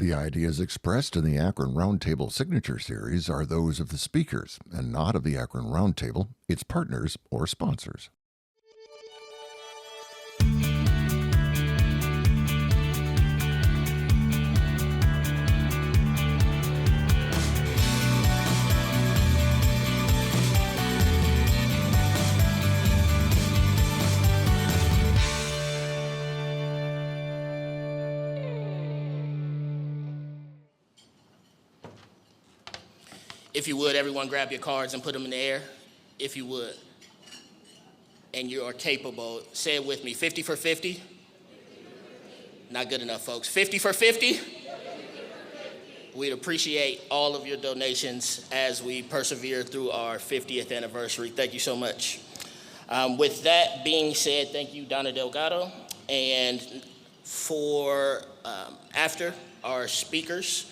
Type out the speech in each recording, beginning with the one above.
The ideas expressed in the Akron Roundtable Signature Series are those of the speakers and not of the Akron Roundtable, its partners, or sponsors. If you would, everyone grab your cards and put them in the air, if you would. And you are capable, say it with me, 50 for 50? Not good enough, folks. 50 for 50? We'd appreciate all of your donations as we persevere through our 50th anniversary. Thank you so much. With that being said, thank you, Donna Delgado. And for after our speakers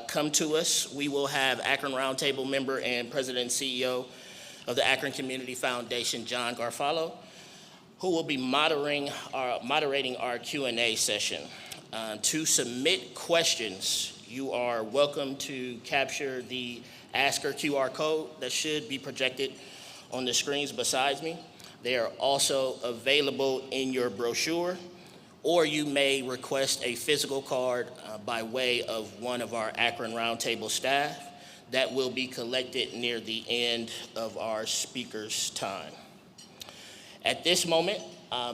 come to us, we will have Akron Roundtable member and President and CEO of the Akron Community Foundation, John Garfalo, who will be moderating our Q&A session. To submit questions, you are welcome to capture the Asker QR code that should be projected on the screens beside me. They are also available in your brochure, or you may request a physical card by way of one of our Akron Roundtable staff that will be collected near the end of our speakers' time. At this moment,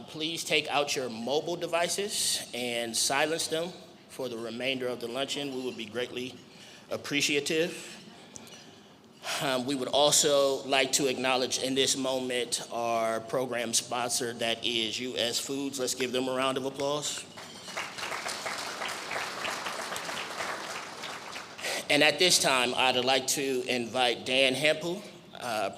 please take out your mobile devices and silence them for the remainder of the luncheon. We would be greatly appreciative. We would also like to acknowledge in this moment our program sponsor, that is US Foods. Let's give them a round of applause. And at this time, I'd like to invite Dan Hampu,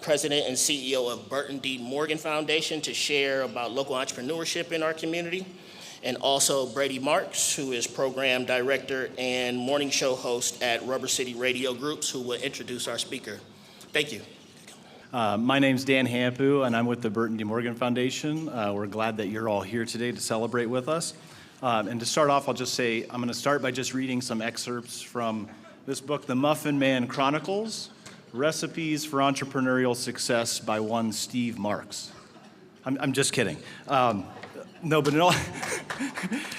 President and CEO of Burton D. Morgan Foundation, to share about local entrepreneurship in our community, and also Brady Marks, who is Program Director and morning show host at Rubber City Radio Groups, who will introduce our speaker. Thank you. My name's Dan Hampu, and I'm with the Burton D. Morgan Foundation. We're glad that you're all here today to celebrate with us. And to start off, I'll just say, I'm going to start by just reading some excerpts from this book, The Muffin Man Chronicles, Recipes for Entrepreneurial Success by one Steve Marks. I'm just kidding. No, but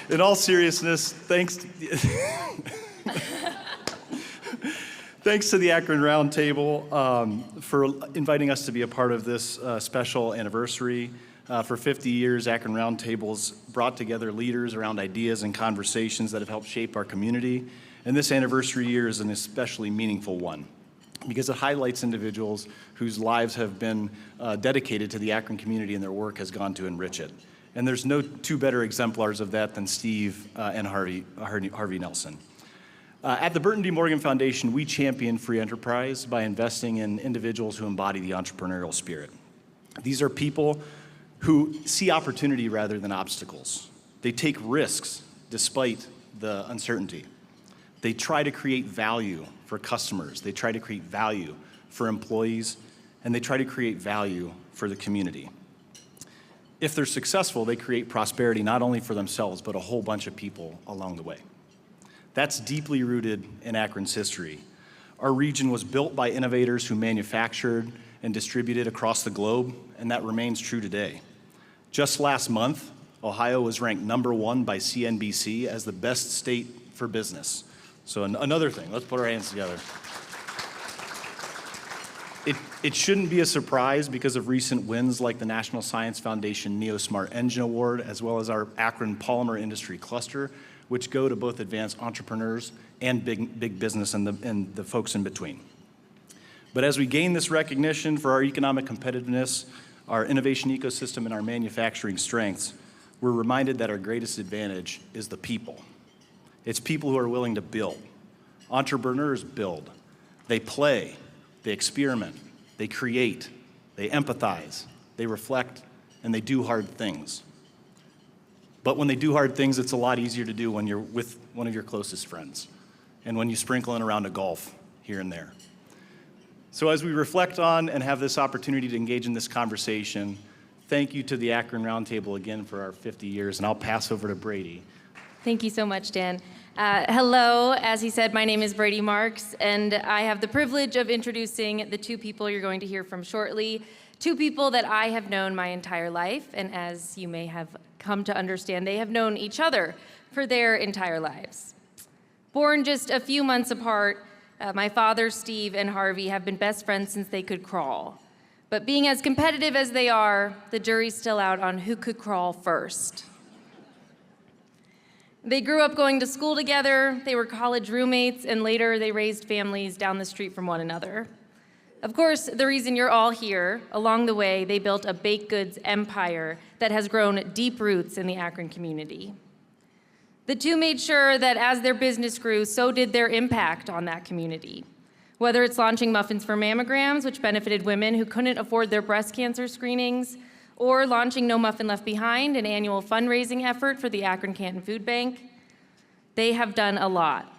in all seriousness, thanks to the Akron Roundtable for inviting us to be a part of this special anniversary. For 50 years, Akron Roundtable's brought together leaders around ideas and conversations that have helped shape our community. And this anniversary year is an especially meaningful one, because it highlights individuals whose lives have been dedicated to the Akron community and their work has gone to enrich it. And there's no two better exemplars of that than Steve and Harvey Nelson. At the Burton D. Morgan Foundation, we champion free enterprise by investing in individuals who embody the entrepreneurial spirit. These are people who see opportunity rather than obstacles. They take risks despite the uncertainty. They try to create value for customers. They try to create value for employees, and they try to create value for the community. If they're successful, they create prosperity not only for themselves, but a whole bunch of people along the way. That's deeply rooted in Akron's history. Our region was built by innovators who manufactured and distributed across the globe, and that remains true today. Just last month, Ohio was ranked #1 by CNBC as the best state for business. So another thing, let's put our hands together. It shouldn't be a surprise because of recent wins like the National Science Foundation NeoSmart Engine Award, as well as our Akron Polymer Industry Cluster, which go to both advanced entrepreneurs and big business and the folks in between. But as we gain this recognition for our economic competitiveness, our innovation ecosystem, and our manufacturing strengths, we're reminded that our greatest advantage is the people. It's people who are willing to build. Entrepreneurs build. They play. They experiment. They create. They empathize. They reflect. And they do hard things. But when they do hard things, it's a lot easier to do when you're with one of your closest friends and when you sprinkle in around a golf here and there. So as we reflect on and have this opportunity to engage in this conversation, thank you to the Akron Roundtable again for our 50 years, and I'll pass over to Brady. Thank you so much, Dan. Hello, as he said, my name is Brady Marks, and I have the privilege of introducing the two people you're going to hear from shortly. Two people that I have known my entire life, and as you may have come to understand, they have known each other for their entire lives. Born just a few months apart, my father, Steve, and Harvey have been best friends since they could crawl. But being as competitive as they are, the jury's still out on who could crawl first. They grew up going to school together, they were college roommates, and later they raised families down the street from one another. Of course, the reason you're all here, along the way, they built a baked goods empire that has grown deep roots in the Akron community. The two made sure that as their business grew, so did their impact on that community. Whether it's launching muffins for mammograms, which benefited women who couldn't afford their breast cancer screenings, or launching No Muffin Left Behind, an annual fundraising effort for the Akron Canton Food Bank, they have done a lot.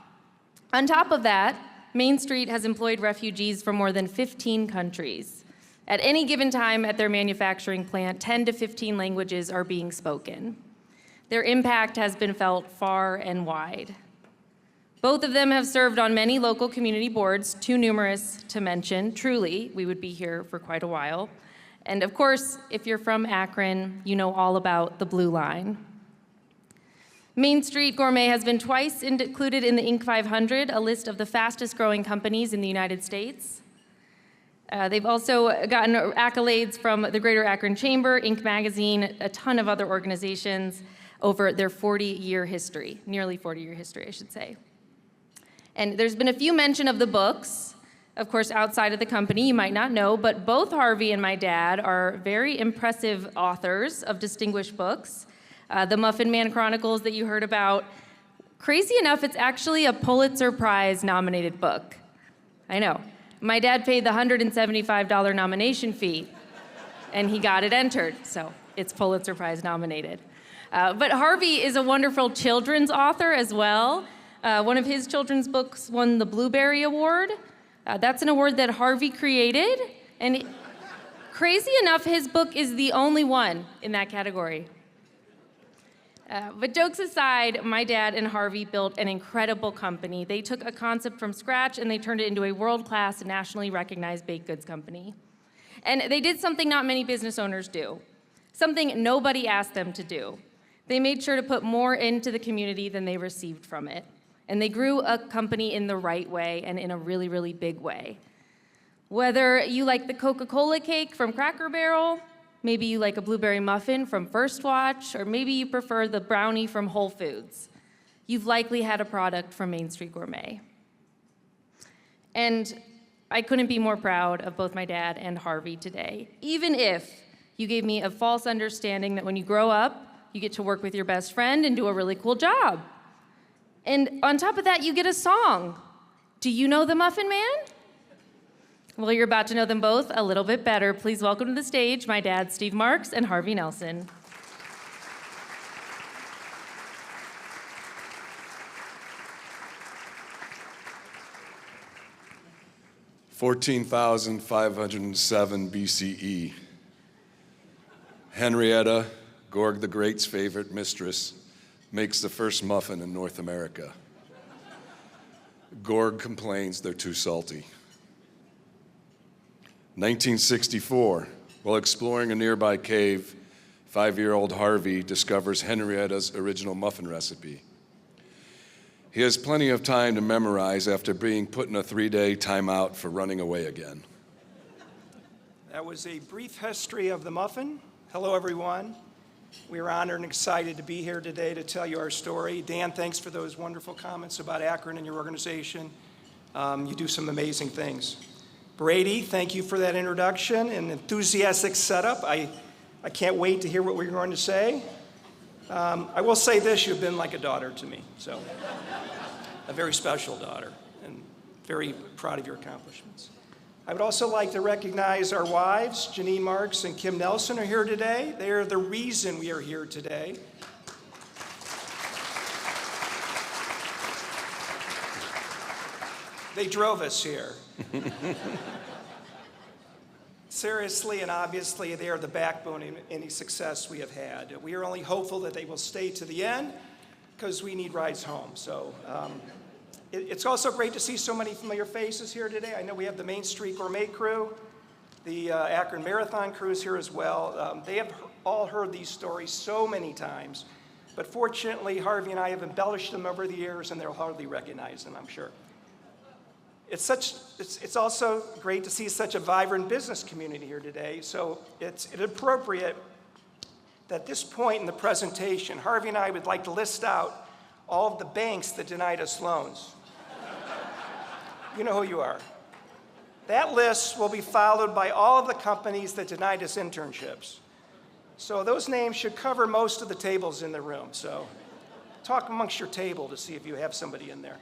On top of that, Main Street has employed refugees from more than 15 countries. At any given time at their manufacturing plant, 10 to 15 languages are being spoken. Their impact has been felt far and wide. Both of them have served on many local community boards, too numerous to mention. Truly, we would be here for quite a while. And of course, if you're from Akron, you know all about the Blue Line. Main Street Gourmet has been twice included in the Inc. 500, a list of the fastest growing companies in the United States. They've also gotten accolades from the Greater Akron Chamber, Inc. Magazine, a ton of other organizations over their 40-year history, nearly 40-year history, I should say. And there's been a few mention of the books. Of course, outside of the company, you might not know, but both Harvey and my dad are very impressive authors of distinguished books. The Muffin Man Chronicles that you heard about, crazy enough, it's actually a Pulitzer Prize nominated book. I know. My dad paid the $175 nomination fee, and he got it entered, so it's Pulitzer Prize nominated. But Harvey is a wonderful children's author as well. One of his children's books won the Blueberry Award. That's an award that Harvey created, and crazy enough, his book is the only one in that category. But jokes aside, my dad and Harvey built an incredible company. They took a concept from scratch and they turned it into a world-class, nationally recognized baked goods company. And they did something not many business owners do, something nobody asked them to do. They made sure to put more into the community than they received from it. And they grew a company in the right way and in a really, really big way. Whether you like the Coca-Cola cake from Cracker Barrel, maybe you like a blueberry muffin from First Watch, or maybe you prefer the brownie from Whole Foods, you've likely had a product from Main Street Gourmet. And I couldn't be more proud of both my dad and Harvey today, even if you gave me a false understanding that when you grow up, you get to work with your best friend and do a really cool job. And on top of that, you get a song. Do you know the Muffin Man? Well, you're about to know them both a little bit better. Please welcome to the stage my dad, Steve Marks, and Harvey Nelson. (14,507 BCE). Henrietta, Gorg the Great's favorite mistress, makes the first muffin in North America. Gorg complains they're too salty. 1964, while exploring a nearby cave, 5-year-old Harvey discovers Henrietta's original muffin recipe. He has plenty of time to memorize after being put in a 3-day timeout for running away again. That was a brief history of the muffin. Hello, everyone. We are honored and excited to be here today to tell you our story. Dan, thanks for those wonderful comments about Akron and your organization. You do some amazing things. Brady, thank you for that introduction and enthusiastic setup. I can't wait to hear what we're going to say. I will say this, you've been like a daughter to me, so a very special daughter, and very proud of your accomplishments. I would also like to recognize our wives, Janine Marks and Kim Nelson, are here today. They are the reason we are here today. They drove us here. Seriously and obviously, they are the backbone in any success we have had. We are only hopeful that they will stay to the end. because we need rides home. So it's also great to see so many familiar faces here today. I know we have the Main Street Gourmet crew, the Akron Marathon crew is here as well. They have all heard these stories so many times, but fortunately, Harvey and I have embellished them over the years, and they'll hardly recognize them, I'm sure. It's also great to see such a vibrant business community here today, so it's appropriate that at this point in the presentation, Harvey and I would like to list out all of the banks that denied us loans. You know who you are. That list will be followed by all of the companies that denied us internships. So those names should cover most of the tables in the room. So talk amongst your table to see if you have somebody in there.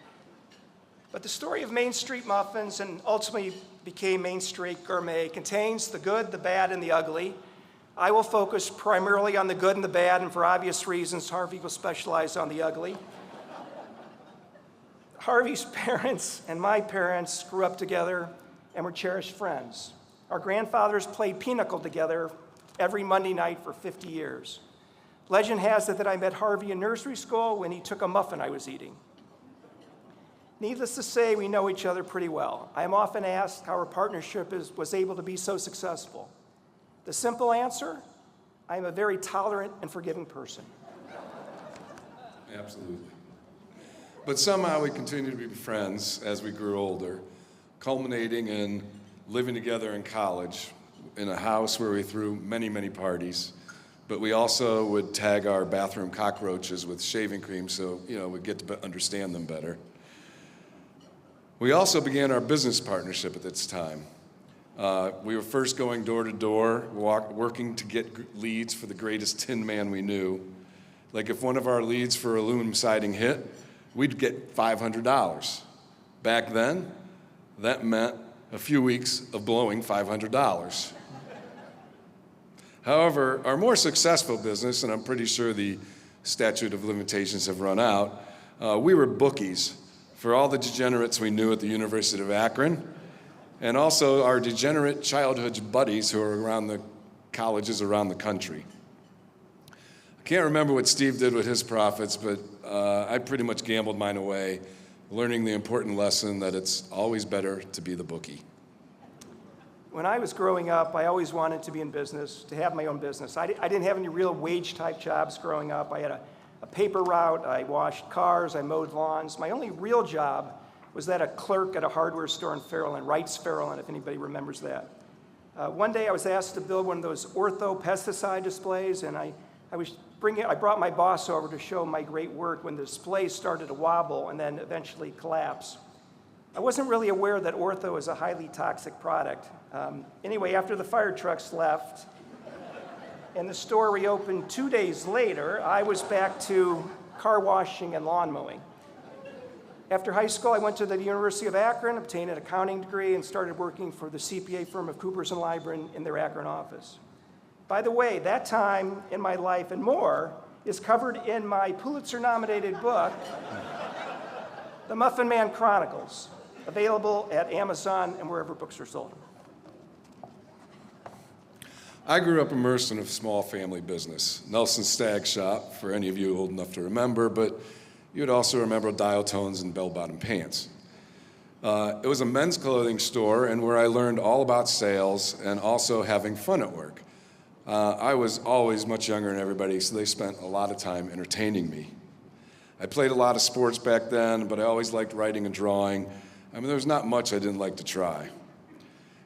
But the story of Main Street Muffins, and ultimately became Main Street Gourmet, contains the good, the bad, and the ugly. I will focus primarily on the good and the bad, and for obvious reasons, Harvey will specialize on the ugly. Harvey's parents and my parents grew up together and were cherished friends. Our grandfathers played pinochle together every Monday night for 50 years. Legend has it that I met Harvey in nursery school when he took a muffin I was eating. Needless to say, we know each other pretty well. I am often asked how our partnership was able to be so successful. The simple answer, I am a very tolerant and forgiving person. Absolutely. But somehow we continued to be friends as we grew older, culminating in living together in college in a house where we threw many, many parties. But we also would tag our bathroom cockroaches with shaving cream so, we'd get to understand them better. We also began our business partnership at this time. We were first going door to door, working to get leads for the greatest tin man we knew. Like if one of our leads for aluminum siding hit, we'd get $500. Back then, that meant a few weeks of blowing $500. However, our more successful business, and I'm pretty sure the statute of limitations have run out, we were bookies for all the degenerates we knew at the University of Akron, and also our degenerate childhood buddies who are around the colleges around the country. I can't remember what Steve did with his profits, but I pretty much gambled mine away, learning the important lesson that it's always better to be the bookie. When I was growing up, I always wanted to be in business, to have my own business. I didn't have any real wage-type jobs growing up. I had a paper route, I washed cars, I mowed lawns. My only real job was that a clerk at a hardware store in Fairland, Wright's Fairland, if anybody remembers that. One day I was asked to build one of those ortho pesticide displays, and I brought my boss over to show my great work when the display started to wobble and then eventually collapse. I wasn't really aware that ortho is a highly toxic product. Anyway, after the fire trucks left and the store reopened 2 days later, I was back to car washing and lawn mowing. After high school, I went to the University of Akron, obtained an accounting degree, and started working for the CPA firm of Coopers & Lybrand in their Akron office. By the way, that time in my life and more is covered in my Pulitzer-nominated book, The Muffin Man Chronicles, available at Amazon and wherever books are sold. I grew up immersed in a small family business, Nelson Stag Shop, for any of you old enough to remember, but you'd also remember dial tones and bell-bottom pants. It was a men's clothing store and where I learned all about sales and also having fun at work. I was always much younger than everybody, so they spent a lot of time entertaining me. I played a lot of sports back then, but I always liked writing and drawing. There was not much I didn't like to try.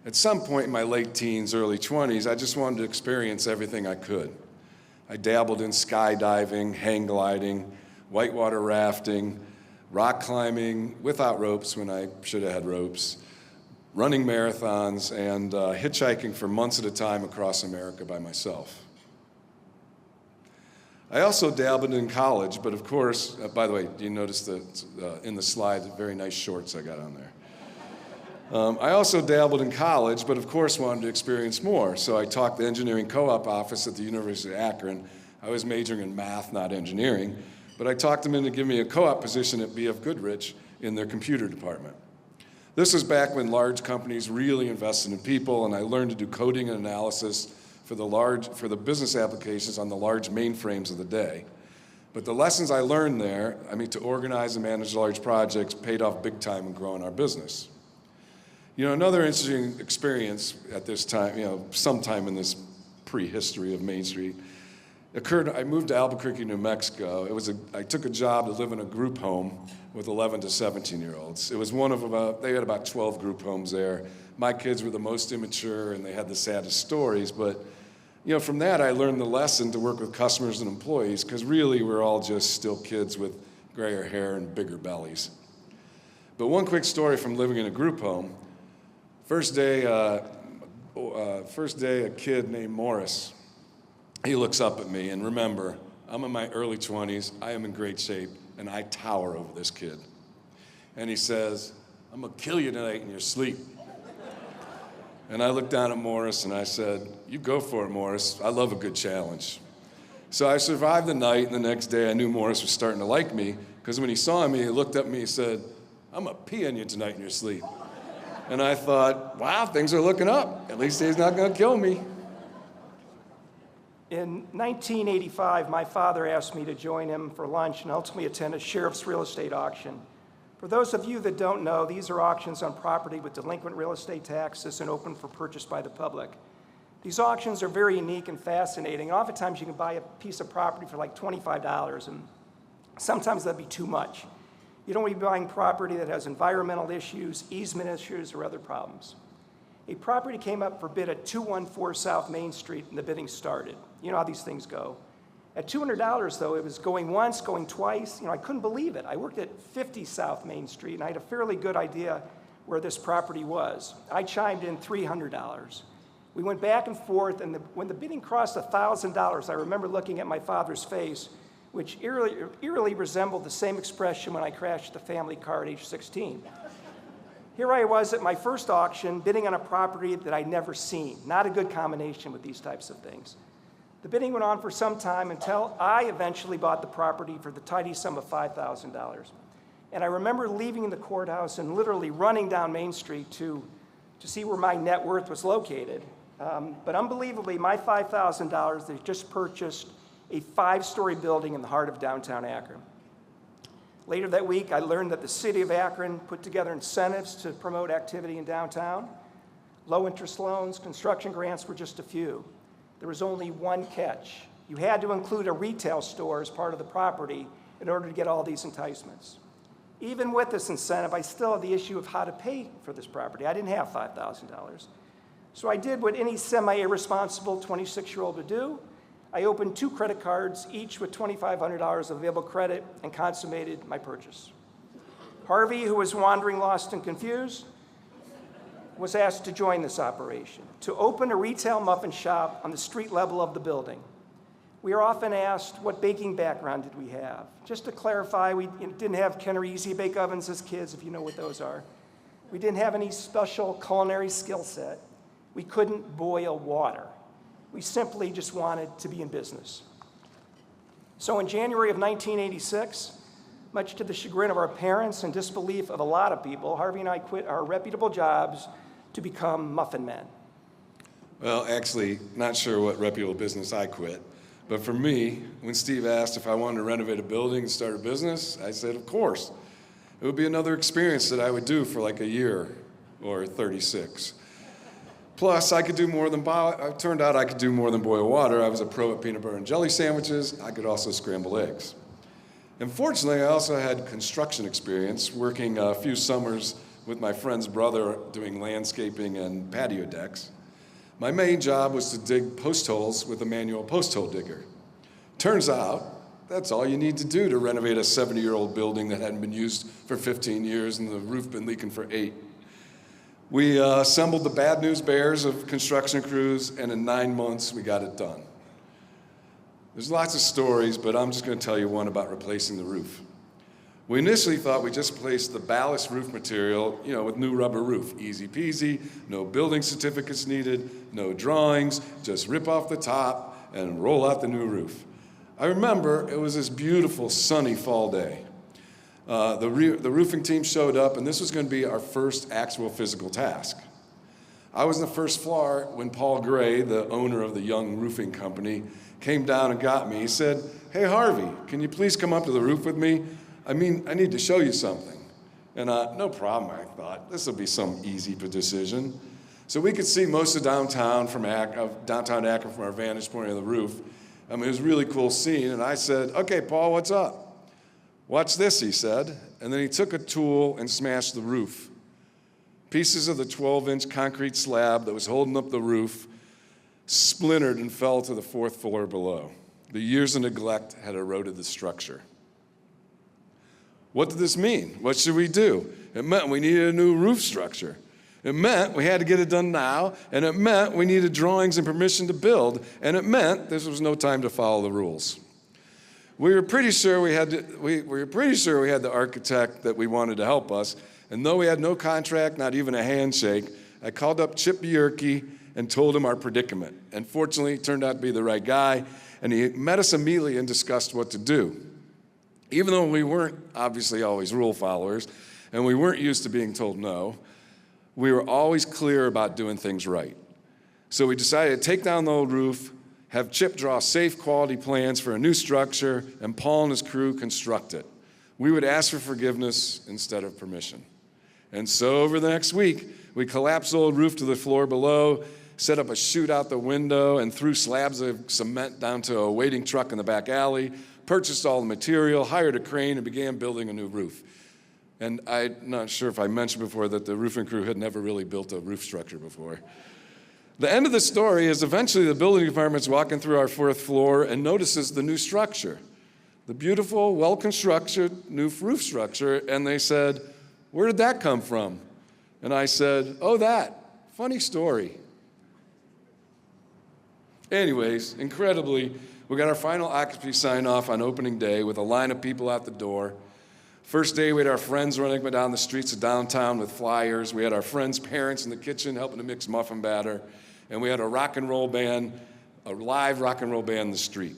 At some point in my late teens, early 20s, I just wanted to experience everything I could. I dabbled in skydiving, hang gliding, whitewater rafting, rock climbing without ropes when I should have had ropes, running marathons, and hitchhiking for months at a time across America by myself. I also dabbled in college, but of course, by the way, do you notice that in the slide, very nice shorts I got on there? I also dabbled in college, but of course wanted to experience more, so I talked the engineering co-op office at the University of Akron. I was majoring in math, not engineering, but I talked them into giving me a co-op position at B.F. Goodrich in their computer department. This was back when large companies really invested in people, and I learned to do coding and analysis for the business applications on the large mainframes of the day. But the lessons I learned there, to organize and manage large projects paid off big time in growing our business. Another interesting experience at this time, sometime in this prehistory of Main Street, occurred. I moved to Albuquerque, New Mexico. I took a job to live in a group home with 11 to 17-year-olds. It was they had about 12 group homes there. My kids were the most immature and they had the saddest stories, but from that I learned the lesson to work with customers and employees, because really we're all just still kids with grayer hair and bigger bellies. But one quick story from living in a group home. First day, a kid named Morris, he looks up at me, and remember, I'm in my early 20s, I am in great shape, and I tower over this kid. And he says, "I'm gonna kill you tonight in your sleep." And I looked down at Morris and I said, "You go for it, Morris. I love a good challenge." So I survived the night, and the next day I knew Morris was starting to like me, because when he saw me, he looked at me and said, "I'm gonna pee on you tonight in your sleep." And I thought, wow, things are looking up. At least he's not gonna kill me. In 1985, my father asked me to join him for lunch and ultimately attend a sheriff's real estate auction. For those of you that don't know, these are auctions on property with delinquent real estate taxes and open for purchase by the public. These auctions are very unique and fascinating. Oftentimes you can buy a piece of property for like $25, and sometimes that'd be too much. You don't want to be buying property that has environmental issues, easement issues, or other problems. A property came up for bid at 214 South Main Street, and the bidding started. You know how these things go. At $200, though, it was going once, going twice. I couldn't believe it. I worked at 50 South Main Street, and I had a fairly good idea where this property was. I chimed in $300. We went back and forth, and when the bidding crossed $1,000, I remember looking at my father's face, which eerily resembled the same expression when I crashed the family car at age 16. Here I was at my first auction, bidding on a property that I'd never seen. Not a good combination with these types of things. The bidding went on for some time until I eventually bought the property for the tidy sum of $5,000. And I remember leaving the courthouse and literally running down Main Street to see where my net worth was located. But unbelievably, my $5,000, they just purchased a 5-story building in the heart of downtown Akron. Later that week, I learned that the city of Akron put together incentives to promote activity in downtown. Low-interest loans, construction grants were just a few. There was only one catch. You had to include a retail store as part of the property in order to get all these enticements. Even with this incentive, I still had the issue of how to pay for this property. I didn't have $5,000. So I did what any semi-irresponsible 26-year-old would do. I opened 2 credit cards, each with $2,500 of available credit, and consummated my purchase. Harvey, who was wandering lost and confused, was asked to join this operation, to open a retail muffin shop on the street level of the building. We are often asked, what baking background did we have? Just to clarify, we didn't have Kenner Easy Bake Ovens as kids, if you know what those are. We didn't have any special culinary skill set. We couldn't boil water. We simply just wanted to be in business. So in January of 1986, much to the chagrin of our parents and disbelief of a lot of people, Harvey and I quit our reputable jobs to become muffin men. Well, actually, not sure what reputable business I quit. But for me, when Steve asked if I wanted to renovate a building and start a business, I said, of course. It would be another experience that I would do for like a year or 36. Plus, I could do more than it turned out I could do more than boil water. I was a pro at peanut butter and jelly sandwiches. I could also scramble eggs. And fortunately, I also had construction experience, working a few summers with my friend's brother doing landscaping and patio decks. My main job was to dig post holes with a manual post hole digger. Turns out, that's all you need to do to renovate a 70-year-old building that hadn't been used for 15 years and the roof been leaking for 8. We assembled the bad news bears of construction crews, and in 9 months, we got it done. There's lots of stories, but I'm just going to tell you one about replacing the roof. We initially thought we just placed the ballast roof material, with new rubber roof. Easy peasy, no building certificates needed, no drawings, just rip off the top and roll out the new roof. I remember it was this beautiful sunny fall day. The roofing team showed up, and this was going to be our first actual physical task. I was in the first floor when Paul Gray, the owner of the Young Roofing Company, came down and got me. He said, "Hey, Harvey, can you please come up to the roof with me? I need to show you something." And no problem, I thought. This will be some easy decision. So we could see most of downtown downtown Akron from our vantage point of the roof. I mean, it was a really cool scene. And I said, "Okay, Paul, what's up?" "Watch this," he said. And then he took a tool and smashed the roof. Pieces of the 12-inch concrete slab that was holding up the roof splintered and fell to the 4th floor below. The years of neglect had eroded the structure. What did this mean? What should we do? It meant we needed a new roof structure. It meant we had to get it done now, and it meant we needed drawings and permission to build, and it meant this was no time to follow the rules. We were pretty sure we had the architect that we wanted to help us, and though we had no contract, not even a handshake, I called up Chip Bierke and told him our predicament. And fortunately, he turned out to be the right guy, and he met us immediately and discussed what to do. Even though we weren't obviously always rule followers, and we weren't used to being told no, we were always clear about doing things right. So we decided to take down the old roof, have Chip draw safe quality plans for a new structure, and Paul and his crew construct it. We would ask for forgiveness instead of permission. And so over the next week, we collapsed the old roof to the floor below, set up a chute out the window, and threw slabs of cement down to a waiting truck in the back alley, purchased all the material, hired a crane, and began building a new roof. And I'm not sure if I mentioned before that the roofing crew had never really built a roof structure before. The end of the story is eventually the building department's walking through our 4th floor and notices the new structure, the beautiful, well-constructed new roof structure, and they said, "Where did that come from?" And I said, "Oh, that. Funny story." Anyways, incredibly, we got our final occupancy sign-off on opening day with a line of people out the door. First day, we had our friends running up and down the streets of downtown with flyers. We had our friends' parents in the kitchen helping to mix muffin batter. And we had a rock and roll band, a live rock and roll band in the street.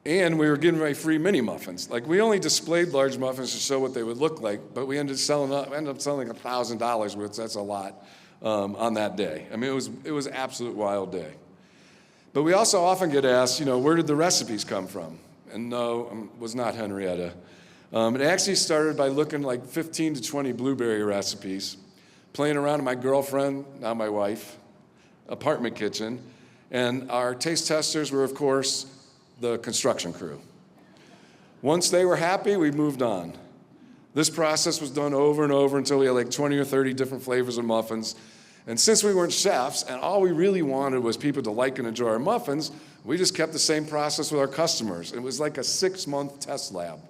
And we were giving away free mini muffins. Like, we only displayed large muffins to show what they would look like, but we ended up selling $1,000 worth. That's a lot on that day. I mean, it was an absolute wild day. But we also often get asked, where did the recipes come from? And no, it was not Henrietta. It actually started by looking like 15 to 20 blueberry recipes, playing around with my girlfriend, now my wife, apartment kitchen, and our taste testers were, of course, the construction crew. Once they were happy, we moved on. This process was done over and over until we had like 20 or 30 different flavors of muffins. And since we weren't chefs, and all we really wanted was people to like and enjoy our muffins, we just kept the same process with our customers. It was like a 6-month test lab,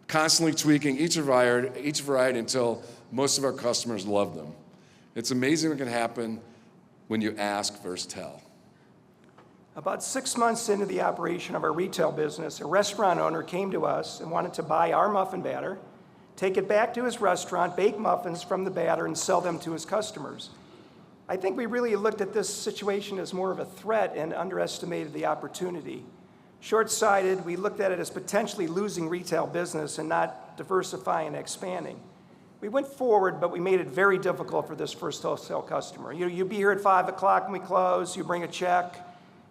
constantly tweaking each variety until most of our customers loved them. It's amazing what can happen when you ask versus tell. About 6 months into the operation of our retail business, a restaurant owner came to us and wanted to buy our muffin batter, take it back to his restaurant, bake muffins from the batter, and sell them to his customers. I think we really looked at this situation as more of a threat and underestimated the opportunity. Short-sighted, we looked at it as potentially losing retail business and not diversifying and expanding. We went forward, but we made it very difficult for this first wholesale customer. You'd be here at 5 o'clock when we close, you bring a check,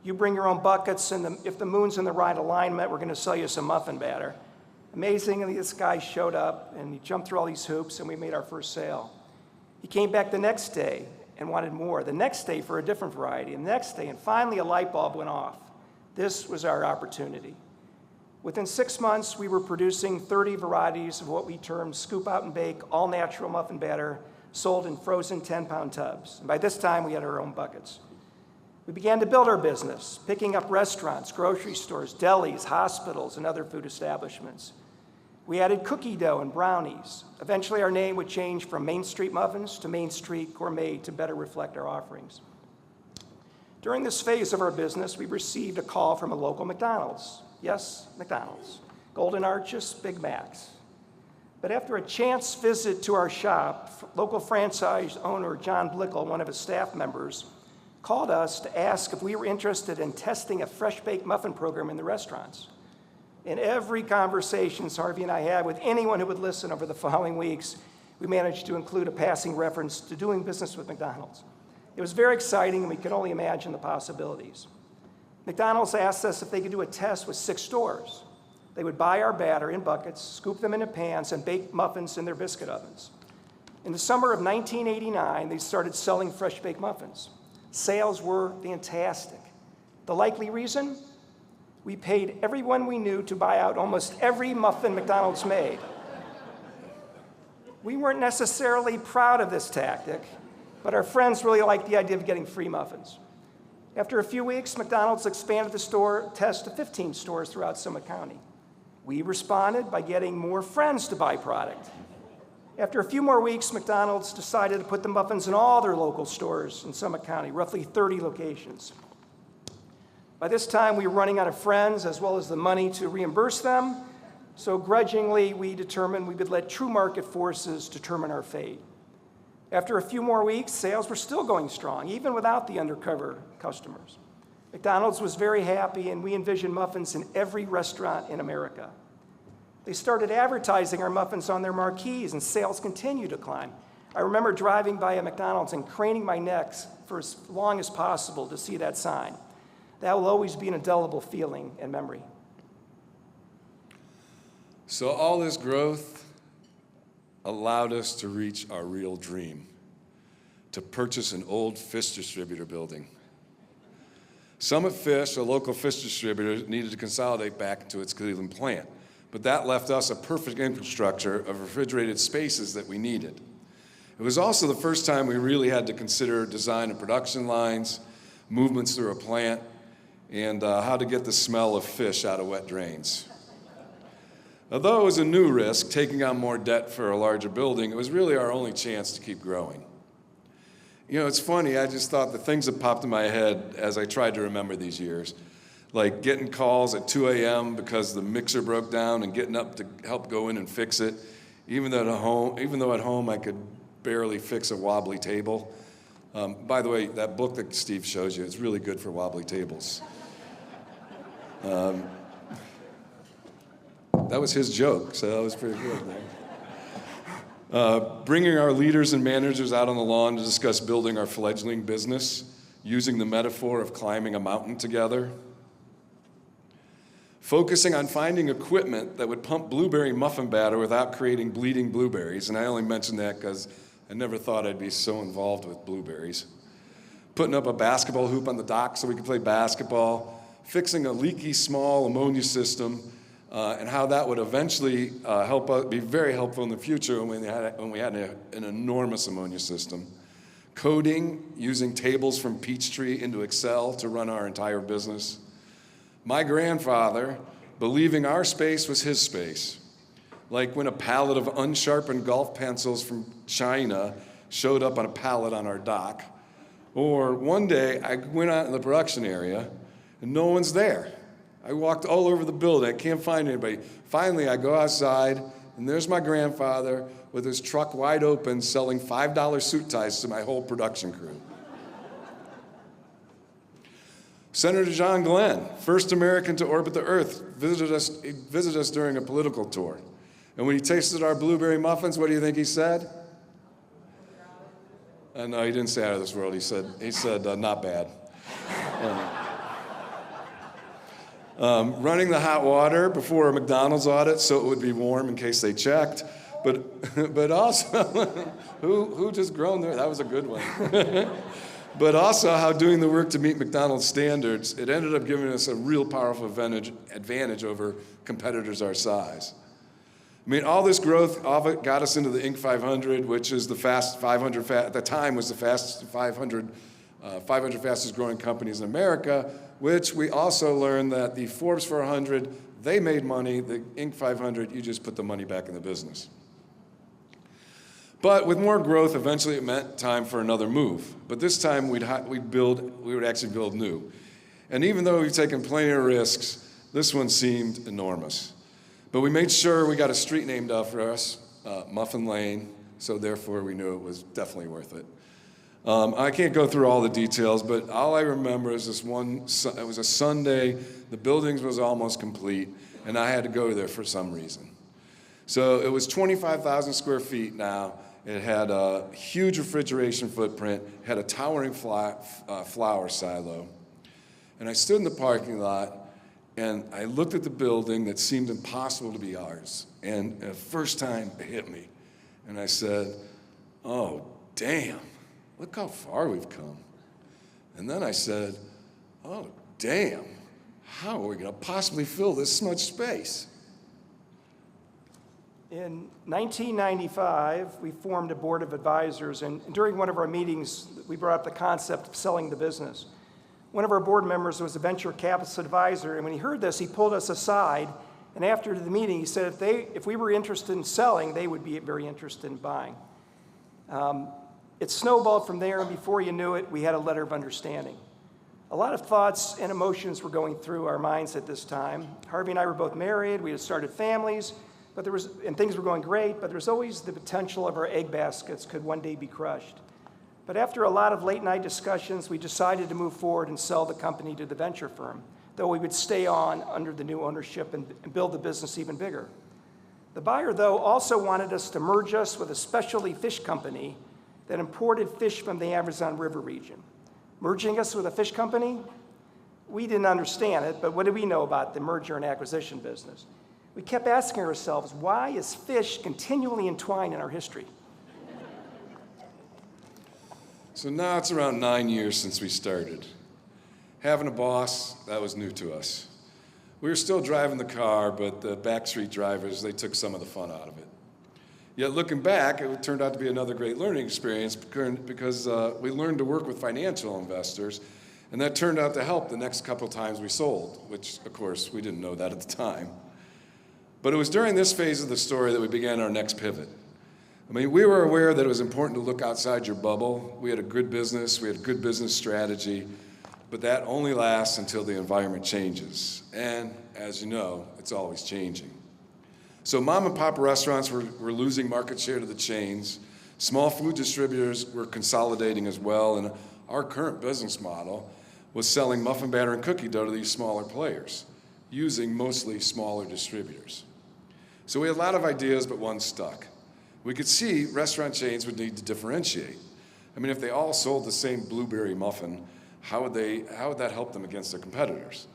you bring your own buckets, and if the moon's in the right alignment, we're gonna sell you some muffin batter. Amazingly, this guy showed up and he jumped through all these hoops and we made our first sale. He came back the next day and wanted more. The next day for a different variety, and the next day, and finally a light bulb went off. This was our opportunity. Within 6 months, we were producing 30 varieties of what we termed scoop out and bake, all natural muffin batter, sold in frozen 10-pound tubs. And by this time, we had our own buckets. We began to build our business, picking up restaurants, grocery stores, delis, hospitals, and other food establishments. We added cookie dough and brownies. Eventually, our name would change from Main Street Muffins to Main Street Gourmet to better reflect our offerings. During this phase of our business, we received a call from a local McDonald's. Yes, McDonald's. Golden Arches, Big Macs. But after a chance visit to our shop, local franchise owner John Blickel, one of his staff members, called us to ask if we were interested in testing a fresh baked muffin program in the restaurants. In every conversation Harvey and I had with anyone who would listen over the following weeks, we managed to include a passing reference to doing business with McDonald's. It was very exciting, and we could only imagine the possibilities. McDonald's asked us if they could do a test with 6 stores. They would buy our batter in buckets, scoop them into pans, and bake muffins in their biscuit ovens. In the summer of 1989, they started selling fresh baked muffins. Sales were fantastic. The likely reason? We paid everyone we knew to buy out almost every muffin McDonald's made. We weren't necessarily proud of this tactic, but our friends really liked the idea of getting free muffins. After a few weeks, McDonald's expanded the store test to 15 stores throughout Summit County. We responded by getting more friends to buy product. After a few more weeks, McDonald's decided to put the muffins in all their local stores in Summit County, roughly 30 locations. By this time, we were running out of friends as well as the money to reimburse them, so grudgingly, we determined we would let true market forces determine our fate. After a few more weeks, sales were still going strong, even without the undercover customers. McDonald's was very happy, and we envisioned muffins in every restaurant in America. They started advertising our muffins on their marquees, and sales continued to climb. I remember driving by a McDonald's and craning my neck for as long as possible to see that sign. That will always be an indelible feeling and memory. So all this growth allowed us to reach our real dream, to purchase an old fish distributor building. Summit Fish, a local fish distributor, needed to consolidate back into its Cleveland plant, but that left us a perfect infrastructure of refrigerated spaces that we needed. It was also the first time we really had to consider design of production lines, movements through a plant, and how to get the smell of fish out of wet drains. Although it was a new risk, taking on more debt for a larger building, it was really our only chance to keep growing. You know, it's funny, I just thought the things that popped in my head as I tried to remember these years, like getting calls at 2 a.m. because the mixer broke down and getting up to help go in and fix it, even though at home I could barely fix a wobbly table. By the way, that book that Steve shows you is really good for wobbly tables. That was his joke, so that was pretty good. Bringing our leaders and managers out on the lawn to discuss building our fledgling business, using the metaphor of climbing a mountain together. Focusing on finding equipment that would pump blueberry muffin batter without creating bleeding blueberries, and I only mention that because I never thought I'd be so involved with blueberries. Putting up a basketball hoop on the dock so we could play basketball, fixing a leaky small ammonia system, and how that would eventually help us, be very helpful in the future when we had an enormous ammonia system. Coding, using tables from Peachtree into Excel to run our entire business. My grandfather, believing our space was his space. Like when a pallet of unsharpened golf pencils from China showed up on a pallet on our dock. Or one day I went out in the production area and no one's there. I walked all over the building, I can't find anybody. Finally, I go outside, and there's my grandfather with his truck wide open selling $5 suit ties to my whole production crew. Senator John Glenn, first American to orbit the Earth, visited us during a political tour. And when he tasted our blueberry muffins, what do you think he said? No, he didn't say out of this world. He said not bad. Running the hot water before a McDonald's audit so it would be warm in case they checked. But also, who just groaned there? That was a good one. But also how doing the work to meet McDonald's standards, it ended up giving us a real powerful advantage over competitors our size. I mean, all this growth got us into the Inc. 500, which is the fast 500, at the time was the fast 500 fastest growing companies in America, which we also learned that the Forbes 400, they made money, the Inc. 500, you just put the money back in the business. But with more growth, eventually it meant time for another move. But this time we would actually build new. And even though we've taken plenty of risks, this one seemed enormous. But we made sure we got a street named after us, Muffin Lane, so therefore we knew it was definitely worth it. I can't go through all the details, but all I remember is it was a Sunday, the building was almost complete, and I had to go there for some reason. So it was 25,000 square feet now, It had a huge refrigeration footprint, had a towering flour silo. And I stood in the parking lot, and I looked at the building that seemed impossible to be ours. And the first time it hit me, and I said, oh, damn, look how far we've come. And then I said, oh, damn, how are we going to possibly fill this much space? In 1995, we formed a board of advisors, and during one of our meetings, we brought up the concept of selling the business. One of our board members was a venture capitalist advisor, and when he heard this, he pulled us aside, and after the meeting, he said if we were interested in selling, they would be very interested in buying. It snowballed from there, and before you knew it, we had a letter of understanding. A lot of thoughts and emotions were going through our minds at this time. Harvey and I were both married, we had started families, and things were going great, but there was always the potential of our egg baskets could one day be crushed. But after a lot of late night discussions, we decided to move forward and sell the company to the venture firm, though we would stay on under the new ownership and build the business even bigger. The buyer, though, also wanted us to merge us with a specialty fish company that imported fish from the Amazon River region. Merging us with a fish company? We didn't understand it, but what do we know about the merger and acquisition business? We kept asking ourselves, why is fish continually entwined in our history? So now it's around 9 years since we started. Having a boss, that was new to us. We were still driving the car, but the backstreet drivers, they took some of the fun out of it. Yet looking back, it turned out to be another great learning experience because we learned to work with financial investors, and that turned out to help the next couple times we sold, which, of course, we didn't know that at the time. But it was during this phase of the story that we began our next pivot. I mean, we were aware that it was important to look outside your bubble. We had a good business, we had a good business strategy, but that only lasts until the environment changes. And as you know, it's always changing. So mom and pop restaurants were losing market share to the chains. Small food distributors were consolidating as well, and our current business model was selling muffin batter and cookie dough to these smaller players, using mostly smaller distributors. So we had a lot of ideas, but one stuck. We could see restaurant chains would need to differentiate. I mean, if they all sold the same blueberry muffin, how would that help them against their competitors?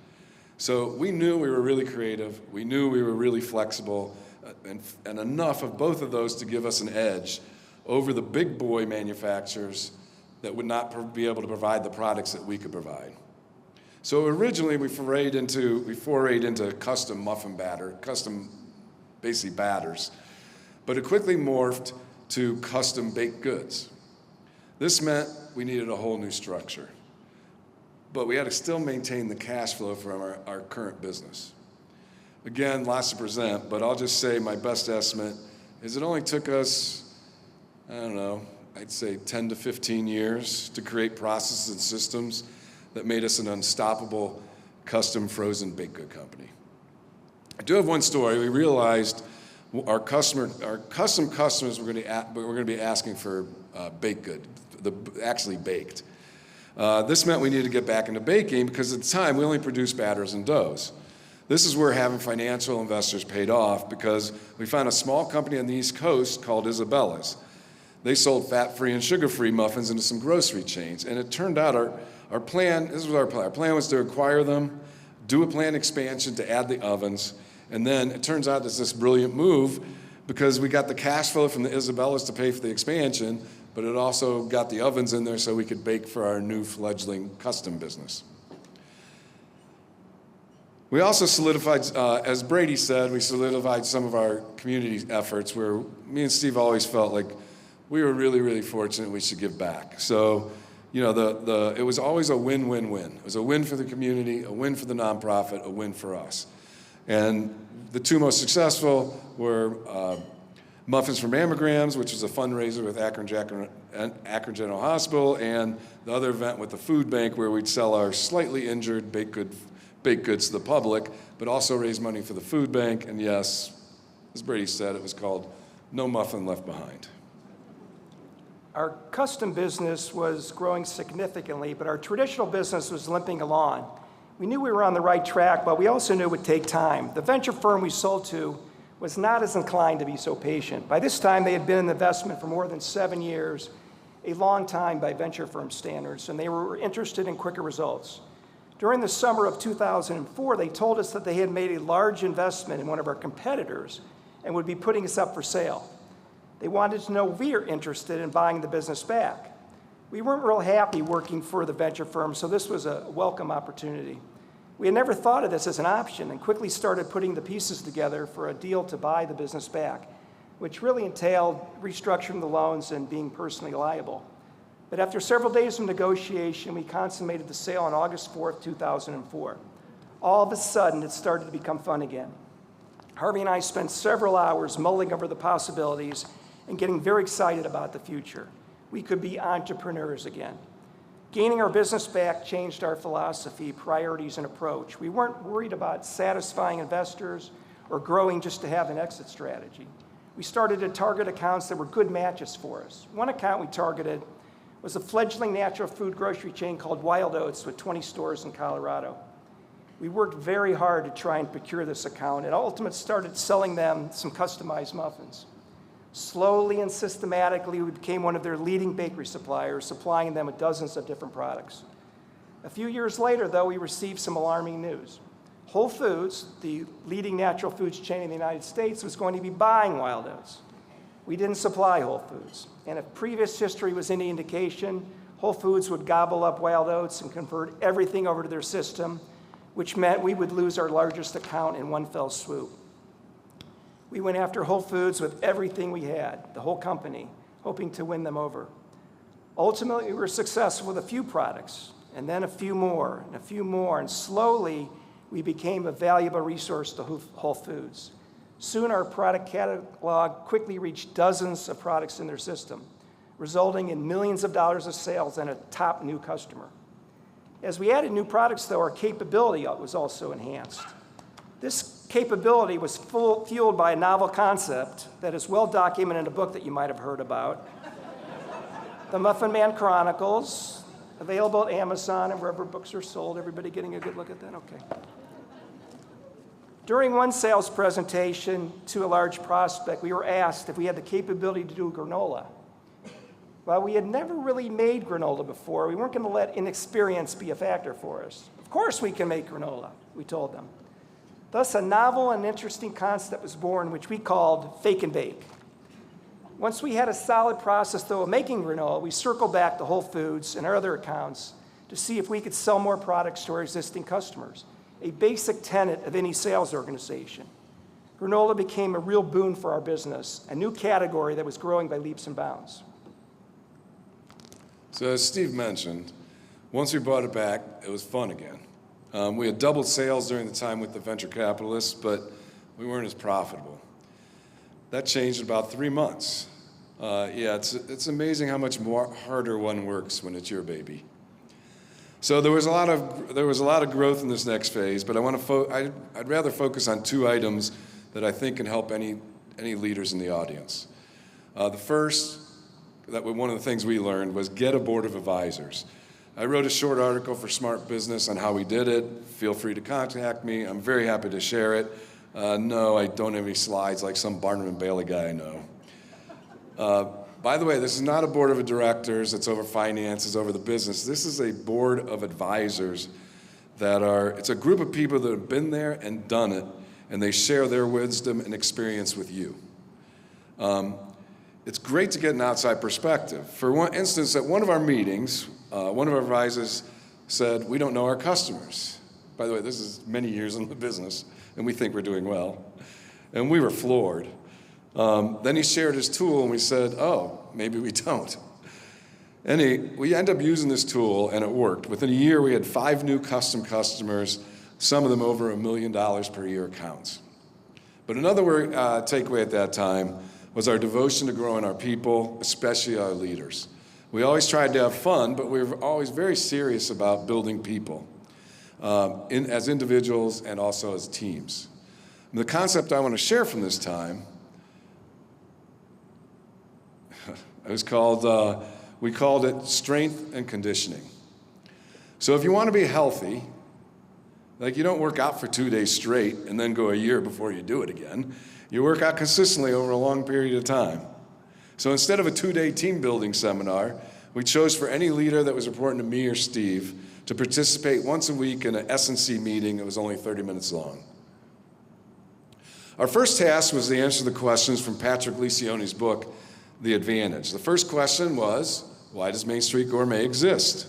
So we knew we were really creative, we knew we were really flexible, and enough of both of those to give us an edge over the big boy manufacturers that would not be able to provide the products that we could provide. So originally we forayed into custom muffin batter, custom basically batters, but it quickly morphed to custom baked goods. This meant we needed a whole new structure, but we had to still maintain the cash flow from our current business. Again, lots to present, but I'll just say my best estimate is it only took us, I don't know, I'd say 10 to 15 years to create processes and systems that made us an unstoppable custom frozen baked good company. I do have one story. We realized our custom customers were going to be asking for baked good, actually baked. This meant we needed to get back into baking because at the time we only produced batters and doughs. This is where having financial investors paid off because we found a small company on the East Coast called Isabella's. They sold fat-free and sugar-free muffins into some grocery chains, and it turned out our plan, this was our plan. Our plan was to acquire them, do a planned expansion to add the ovens, and then it turns out it's this brilliant move because we got the cash flow from the Isabella's to pay for the expansion, but it also got the ovens in there so we could bake for our new fledgling custom business. We also solidified, as Brady said, we solidified some of our community efforts where me and Steve always felt like we were really, really fortunate we should give back. So, you know, it was always a win-win-win. It was a win for the community, a win for the nonprofit, a win for us. And the two most successful were Muffins for Mammograms, which was a fundraiser with Akron General Hospital, and the other event with the food bank where we'd sell our slightly injured baked goods to the public, but also raise money for the food bank. And yes, as Brady said, it was called No Muffin Left Behind. Our custom business was growing significantly, but our traditional business was limping along. We knew we were on the right track, but we also knew it would take time. The venture firm we sold to was not as inclined to be so patient. By this time, they had been in investment for more than 7 years, a long time by venture firm standards, and they were interested in quicker results. During the summer of 2004, they told us that they had made a large investment in one of our competitors and would be putting us up for sale. They wanted to know if we are interested in buying the business back. We weren't real happy working for the venture firm, so this was a welcome opportunity. We had never thought of this as an option and quickly started putting the pieces together for a deal to buy the business back, which really entailed restructuring the loans and being personally liable. But after several days of negotiation, we consummated the sale on August 4th, 2004. All of a sudden, it started to become fun again. Harvey and I spent several hours mulling over the possibilities and getting very excited about the future. We could be entrepreneurs again. Gaining our business back changed our philosophy, priorities, and approach. We weren't worried about satisfying investors or growing just to have an exit strategy. We started to target accounts that were good matches for us. One account we targeted was a fledgling natural food grocery chain called Wild Oats with 20 stores in Colorado. We worked very hard to try and procure this account and ultimately started selling them some customized muffins. Slowly and systematically, we became one of their leading bakery suppliers, supplying them with dozens of different products. A few years later, though, we received some alarming news. Whole Foods, the leading natural foods chain in the United States, was going to be buying Wild Oats. We didn't supply Whole Foods, and if previous history was any indication, Whole Foods would gobble up Wild Oats and convert everything over to their system, which meant we would lose our largest account in one fell swoop. We went after Whole Foods with everything we had, the whole company, hoping to win them over. Ultimately, we were successful with a few products, and then a few more, and a few more, and slowly we became a valuable resource to Whole Foods. Soon our product catalog quickly reached dozens of products in their system, resulting in millions of dollars of sales and a top new customer. As we added new products, though, our capability was also enhanced. This capability was fueled by a novel concept that is well documented in a book that you might have heard about, The Muffin Man Chronicles, available at Amazon and wherever books are sold. Everybody getting a good look at that? Okay. During one sales presentation to a large prospect, we were asked if we had the capability to do granola. Well, we had never really made granola before. We weren't going to let inexperience be a factor for us. Of course we can make granola, we told them. Thus, a novel and interesting concept was born, which we called fake and bake. Once we had a solid process, though, of making granola, we circled back to Whole Foods and our other accounts to see if we could sell more products to our existing customers, a basic tenet of any sales organization. Granola became a real boon for our business, a new category that was growing by leaps and bounds. So as Steve mentioned, once we brought it back, it was fun again. We had doubled sales during the time with the venture capitalists, but we weren't as profitable. That changed in about 3 months. It's amazing how much more harder one works when it's your baby. So there was a lot of growth in this next phase, but I'd rather focus on 2 items that I think can help any leaders in the audience. The first, one of the things we learned was get a board of advisors. I wrote a short article for Smart Business on how we did it. Feel free to contact me. I'm very happy to share it. No, I don't have any slides like some Barnum and Bailey guy I know. By the way, this is not a board of directors that's over finances, over the business. This is a board of advisors it's a group of people that have been there and done it, and they share their wisdom and experience with you. It's great to get an outside perspective. For one instance, at one of our meetings, one of our advisors said, "We don't know our customers." By the way, this is many years in the business, and we think we're doing well. And we were floored. Then he shared his tool, and we said, "Oh, maybe we don't." And we ended up using this tool, and it worked. Within a year, we had 5 new custom customers, some of them over $1 million per year accounts. But another takeaway at that time was our devotion to growing our people, especially our leaders. We always tried to have fun, but we were always very serious about building people as individuals and also as teams. And the concept I want to share from this time we called it strength and conditioning. So if you want to be healthy, like you don't work out for 2 days straight and then go a year before you do it again. You work out consistently over a long period of time. So instead of a 2-day team building seminar, we chose for any leader that was reporting to me or Steve to participate once a week in an S&C meeting that was only 30 minutes long. Our first task was to answer the questions from Patrick Lencioni's book, The Advantage. The first question was, why does Main Street Gourmet exist?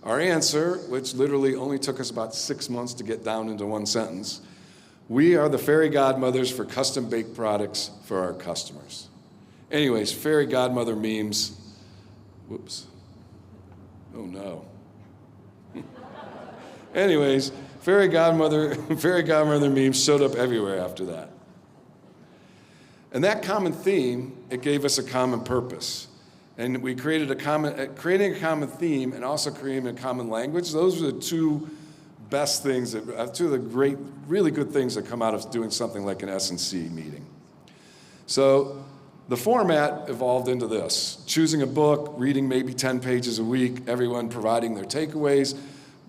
Our answer, which literally only took us about 6 months to get down into one sentence, we are the fairy godmothers for custom baked products for our customers. Anyways, fairy godmother memes, whoops, oh no. Anyways, fairy godmother memes showed up everywhere after that. And that common theme, it gave us a common purpose. And we created creating a common theme and also creating a common language. Those are the two best things, two of the great, really good things that come out of doing something like an S&C meeting. So the format evolved into this: choosing a book, reading maybe 10 pages a week, everyone providing their takeaways.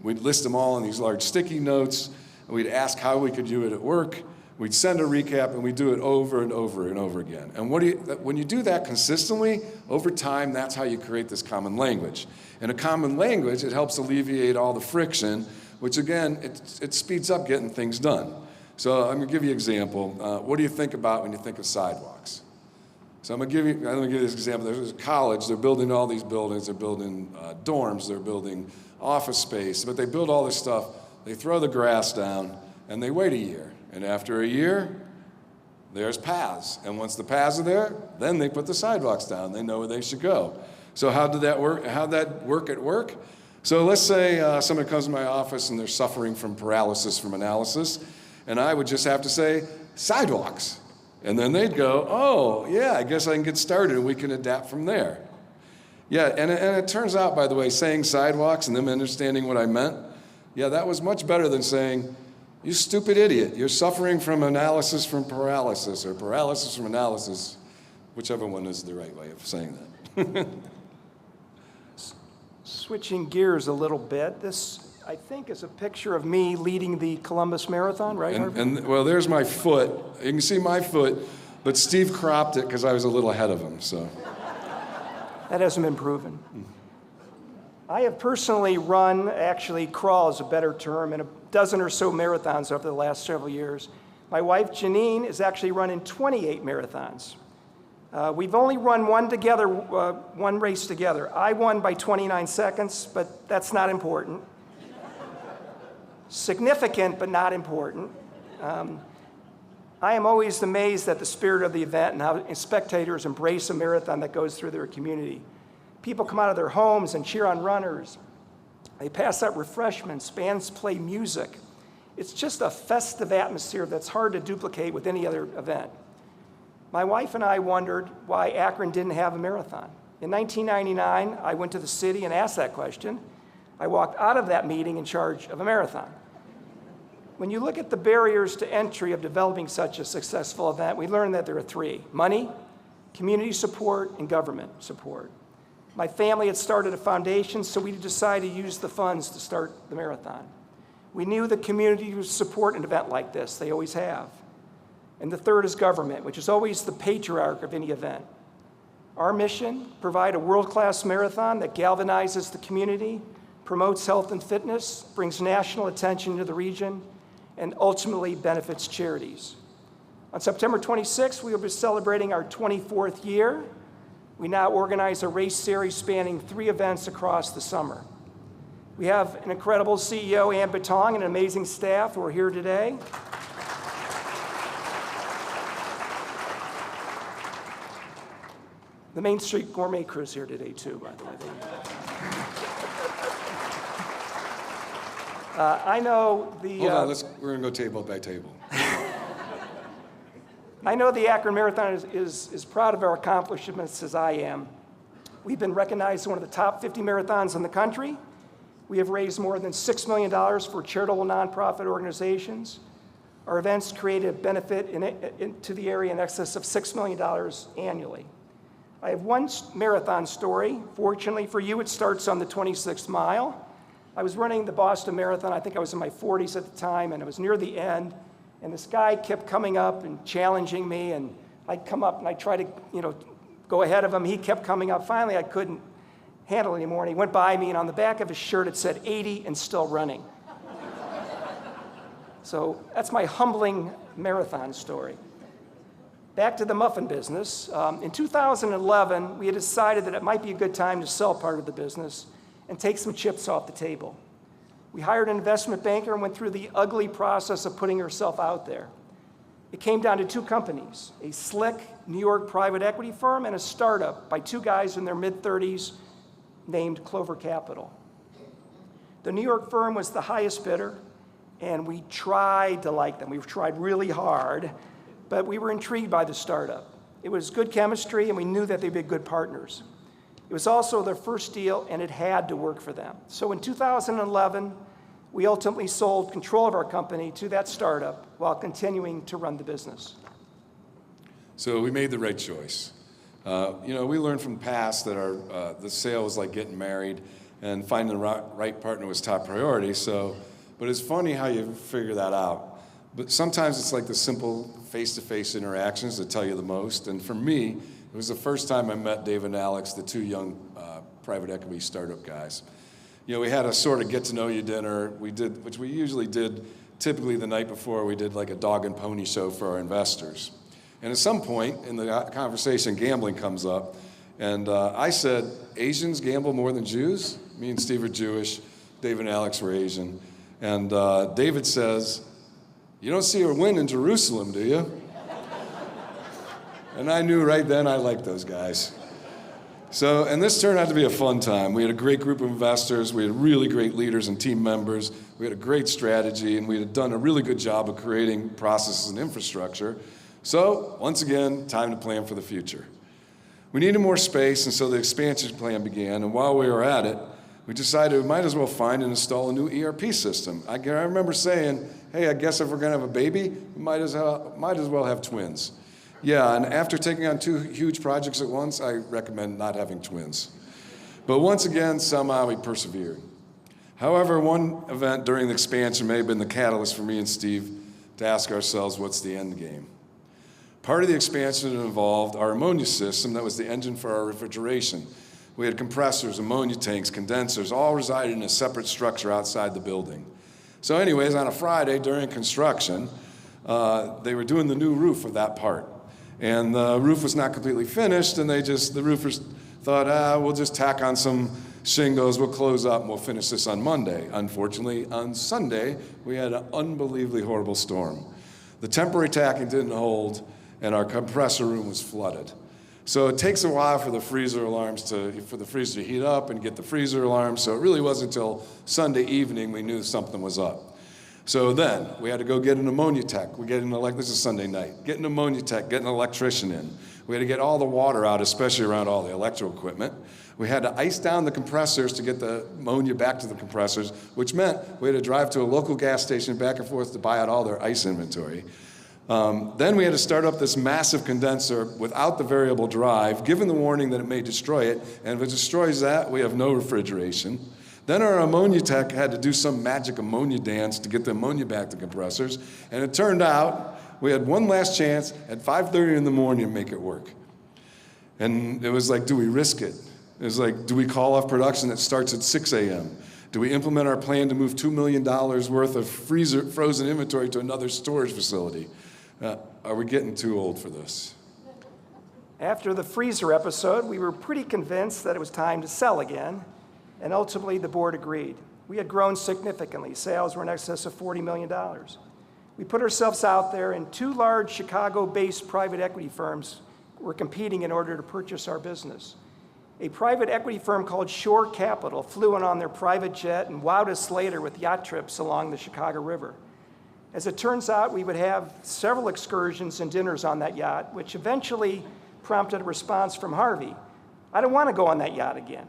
We'd list them all in these large sticky notes, and we'd ask how we could do it at work. We'd send a recap, and we'd do it over and over and over again. And when you do that consistently, over time, that's how you create this common language. And a common language, it helps alleviate all the friction, which again, it speeds up getting things done. So I'm gonna give you an example. What do you think about when you think of sidewalks? So I'm gonna give you this example. There's a college, they're building all these buildings, they're building dorms, they're building office space, but they build all this stuff, they throw the grass down, and they wait a year. And after a year, there's paths. And once the paths are there, then they put the sidewalks down. They know where they should go. So how did that work? How'd that work at work? So let's say somebody comes to my office and they're suffering from paralysis from analysis, and I would just have to say, sidewalks. And then they'd go, oh, yeah, I guess I can get started, and we can adapt from there. Yeah, and it turns out, by the way, saying sidewalks and them understanding what I meant, yeah, that was much better than saying, you stupid idiot, you're suffering from analysis from paralysis, or paralysis from analysis, whichever one is the right way of saying that. Switching gears a little bit, this, I think, is a picture of me leading the Columbus Marathon, right, Harvey? And well, there's my foot. You can see my foot, but Steve cropped it because I was a little ahead of him, so. That hasn't been proven. I have personally run, actually crawl is a better term, in a dozen or so marathons over the last several years. My wife, Janine, is actually running 28 marathons. We've only run one race together. I won by 29 seconds, but that's not important. Significant, but not important. I am always amazed at the spirit of the event and how spectators embrace a marathon that goes through their community. People come out of their homes and cheer on runners. They pass out refreshments, bands play music. It's just a festive atmosphere that's hard to duplicate with any other event. My wife and I wondered why Akron didn't have a marathon. In 1999, I went to the city and asked that question. I walked out of that meeting in charge of a marathon. When you look at the barriers to entry of developing such a successful event, we learned that there are three: money, community support, and government support. My family had started a foundation, so we decided to use the funds to start the marathon. We knew the community would support an event like this. They always have. And the third is government, which is always the patriarch of any event. Our mission: provide a world-class marathon that galvanizes the community, promotes health and fitness, brings national attention to the region, and ultimately benefits charities. On September 26th, we will be celebrating our 24th year. We now organize a race series spanning 3 events across the summer. We have an incredible CEO, Ann Batong, and an amazing staff who are here today. The Main Street Gourmet crew is here today, too, by the way. I know the... Hold on, we're gonna go table by table. I know the Akron Marathon is proud of our accomplishments, as I am. We've been recognized as one of the top 50 marathons in the country. We have raised more than $6 million for charitable nonprofit organizations. Our events create a benefit to the area in excess of $6 million annually. I have one marathon story. Fortunately for you, it starts on the 26th mile. I was running the Boston Marathon. I think I was in my 40s at the time, and it was near the end. And this guy kept coming up and challenging me, and I'd come up and I'd try to, go ahead of him. He kept coming up. Finally, I couldn't handle it anymore, and he went by me, and on the back of his shirt it said 80 and still running. So that's my humbling marathon story. Back to the muffin business. In 2011, we had decided that it might be a good time to sell part of the business and take some chips off the table. We hired an investment banker and went through the ugly process of putting herself out there. It came down to two companies, a slick New York private equity firm and a startup by two guys in their mid-30s named Clover Capital. The New York firm was the highest bidder, and we tried to like them. We tried really hard, but we were intrigued by the startup. It was good chemistry, and we knew that they'd be good partners. It was also their first deal, and it had to work for them. So in 2011, we ultimately sold control of our company to that startup while continuing to run the business. So we made the right choice. We learned from the past that the sale was like getting married, and finding the right partner was top priority. But it's funny how you figure that out. But sometimes it's like the simple face-to-face interactions that tell you the most. And for me, it was the first time I met Dave and Alex, the two young private equity startup guys. We had a sort of get-to-know-you dinner. Which we usually did typically the night before. We did like a dog and pony show for our investors. And at some point in the conversation, gambling comes up. And I said, Asians gamble more than Jews? Me and Steve are Jewish. Dave and Alex were Asian. And David says, you don't see her win in Jerusalem, do you? And I knew right then I liked those guys. And this turned out to be a fun time. We had a great group of investors. We had really great leaders and team members. We had a great strategy, and we had done a really good job of creating processes and infrastructure. So, once again, time to plan for the future. We needed more space, and so the expansion plan began. And while we were at it, we decided we might as well find and install a new ERP system. I remember saying, hey, I guess if we're going to have a baby, we might as well have twins. Yeah, and after taking on two huge projects at once, I recommend not having twins. But once again, somehow we persevered. However, one event during the expansion may have been the catalyst for me and Steve to ask ourselves, what's the end game? Part of the expansion involved our ammonia system that was the engine for our refrigeration. We had compressors, ammonia tanks, condensers, all resided in a separate structure outside the building. So anyways, on a Friday during construction, they were doing the new roof of that part. And the roof was not completely finished, and the roofers thought, we'll just tack on some shingles, we'll close up, and we'll finish this on Monday. Unfortunately, on Sunday, we had an unbelievably horrible storm. The temporary tacking didn't hold, and our compressor room was flooded. So it takes a while for the freezer to heat up and get the freezer alarms, so it really wasn't until Sunday evening we knew something was up. So then, we had to go get an ammonia tech. This is Sunday night. Get an ammonia tech, get an electrician in. We had to get all the water out, especially around all the electrical equipment. We had to ice down the compressors to get the ammonia back to the compressors, which meant we had to drive to a local gas station back and forth to buy out all their ice inventory. Then we had to start up this massive condenser without the variable drive, given the warning that it may destroy it, and if it destroys that, we have no refrigeration. Then our ammonia tech had to do some magic ammonia dance to get the ammonia back to compressors, and it turned out we had one last chance at 5:30 in the morning to make it work. And it was like, do we risk it? It was like, do we call off production that starts at 6 a.m.? Do we implement our plan to move $2 million worth of frozen inventory to another storage facility? Are we getting too old for this? After the freezer episode, we were pretty convinced that it was time to sell again, and ultimately the board agreed. We had grown significantly. Sales were in excess of $40 million. We put ourselves out there, and two large Chicago-based private equity firms were competing in order to purchase our business. A private equity firm called Shore Capital flew in on their private jet and wowed us later with yacht trips along the Chicago River. As it turns out, we would have several excursions and dinners on that yacht, which eventually prompted a response from Harvey. I don't want to go on that yacht again.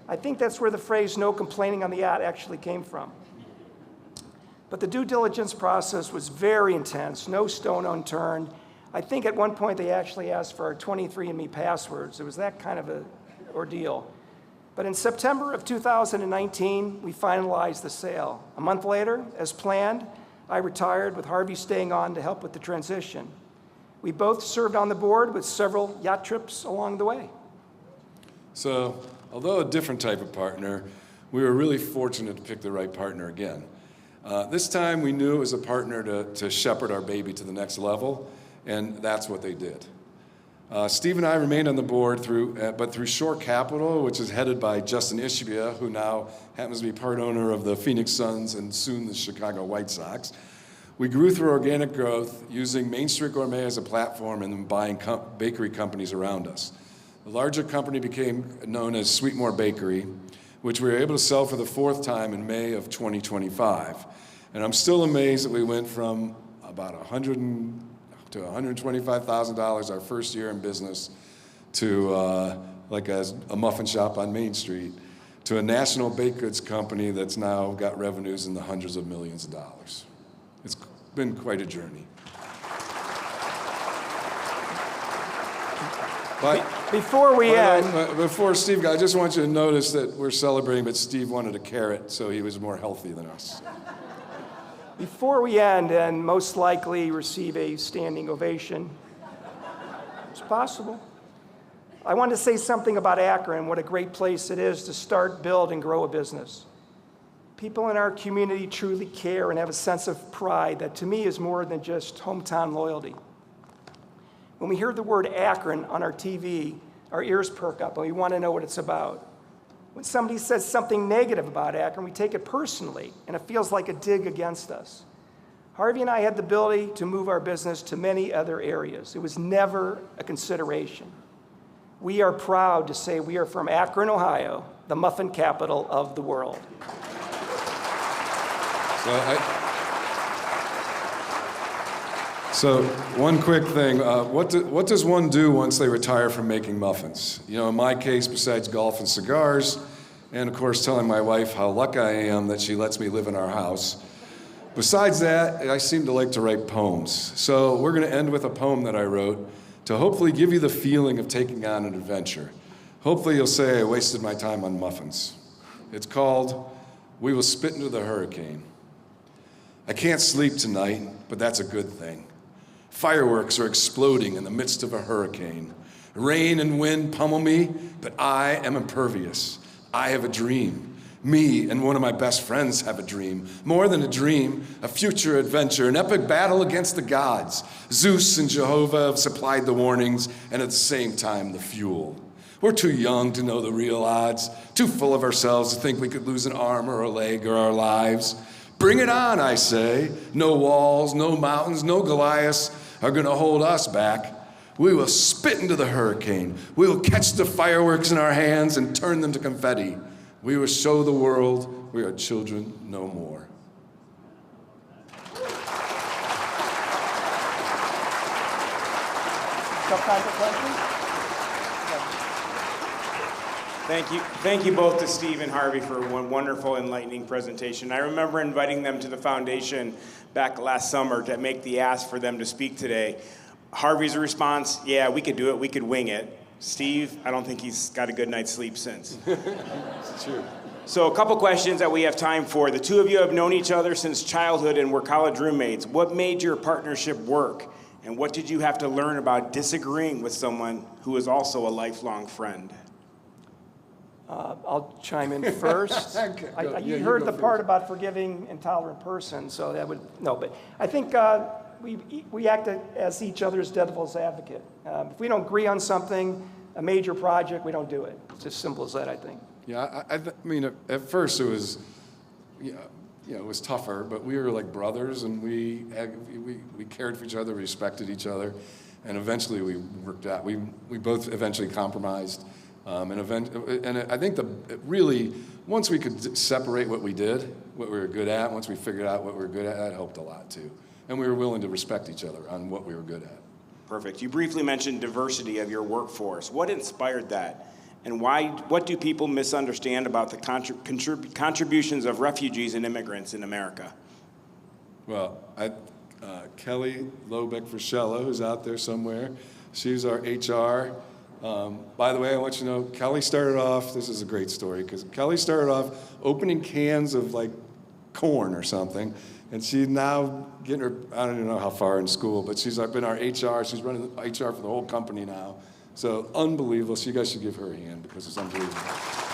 I think that's where the phrase "no complaining on the yacht" actually came from. But the due diligence process was very intense, no stone unturned. I think at one point they actually asked for our 23andMe passwords. It was that kind of an ordeal. But in September of 2019, we finalized the sale. A month later, as planned, I retired, with Harvey staying on to help with the transition. We both served on the board with several yacht trips along the way. So, although a different type of partner, we were really fortunate to pick the right partner again. This time we knew it was a partner to shepherd our baby to the next level, and that's what they did. Steve and I remained on the board through Shore Capital, which is headed by Justin Ishbia, who now happens to be part owner of the Phoenix Suns and soon the Chicago White Sox. We grew through organic growth using Main Street Gourmet as a platform and then buying bakery companies around us. The larger company became known as Sweetmore Bakery, which we were able to sell for the 4th time in May of 2025. And I'm still amazed that we went from about $100,000 to $125,000 our first year in business to like a muffin shop on Main Street to a national baked goods company that's now got revenues in the hundreds of millions of dollars. It's been quite a journey. But Before we end, before Steve, I just want you to notice that we're celebrating, but Steve wanted a carrot, so he was more healthy than us. Before we end and most likely receive a standing ovation, it's possible, I want to say something about Akron, what a great place it is to start, build, and grow a business. People in our community truly care and have a sense of pride that to me is more than just hometown loyalty. When we hear the word Akron on our TV, our ears perk up and we want to know what it's about. When somebody says something negative about Akron, we take it personally, and it feels like a dig against us. Harvey and I had the ability to move our business to many other areas. It was never a consideration. We are proud to say we are from Akron, Ohio, the muffin capital of the world. So one quick thing, what does one do once they retire from making muffins? You know, in my case, besides golf and cigars, and of course telling my wife how lucky I am that she lets me live in our house, besides that, I seem to like to write poems. So we're going to end with a poem that I wrote to hopefully give you the feeling of taking on an adventure. Hopefully you'll say I wasted my time on muffins. It's called We Will Spit Into the Hurricane. I can't sleep tonight, but that's a good thing. Fireworks are exploding in the midst of a hurricane. Rain and wind pummel me, but I am impervious. I have a dream. Me and one of my best friends have a dream. More than a dream, a future adventure, an epic battle against the gods. Zeus and Jehovah have supplied the warnings and at the same time the fuel. We're too young to know the real odds, too full of ourselves to think we could lose an arm or a leg or our lives. Bring it on, I say. No walls, no mountains, no Goliaths are going to hold us back. We will spit into the hurricane. We will catch the fireworks in our hands and turn them to confetti. We will show the world we are children no more. Thank you both to Steve and Harvey for one wonderful, enlightening presentation. I remember inviting them to the foundation back last summer to make the ask for them to speak today. Harvey's response, yeah, we could do it, we could wing it. Steve, I don't think he's got a good night's sleep since. It's true. So a couple questions that we have time for. The two of you have known each other since childhood and were college roommates. What made your partnership work? And what did you have to learn about disagreeing with someone who is also a lifelong friend? I'll chime in first. You heard the part about forgiving intolerant person, so that would, no, but I think we act as each other's devil's advocate. If we don't agree on something, a major project, we don't do it. It's as simple as that, I think. Yeah, I mean, at first it was, it was tougher, but we were like brothers, and we cared for each other, respected each other, and eventually we worked out. We both eventually compromised. And I think really, once we could separate what we did, what we were good at, once we figured out what we were good at, that helped a lot too. And we were willing to respect each other on what we were good at. Perfect. You briefly mentioned diversity of your workforce. What inspired that? And what do people misunderstand about the contributions of refugees and immigrants in America? Well, Kelly Lobeck-Frischella, who's out there somewhere, she's our HR. By the way, I want you to know, Kelly started off, this is a great story, because Kelly started off opening cans of like corn or something, And she's now getting her, I don't even know how far in school, but she's been our HR. She's running HR for the whole company now. So unbelievable. So you guys should give her a hand because it's unbelievable.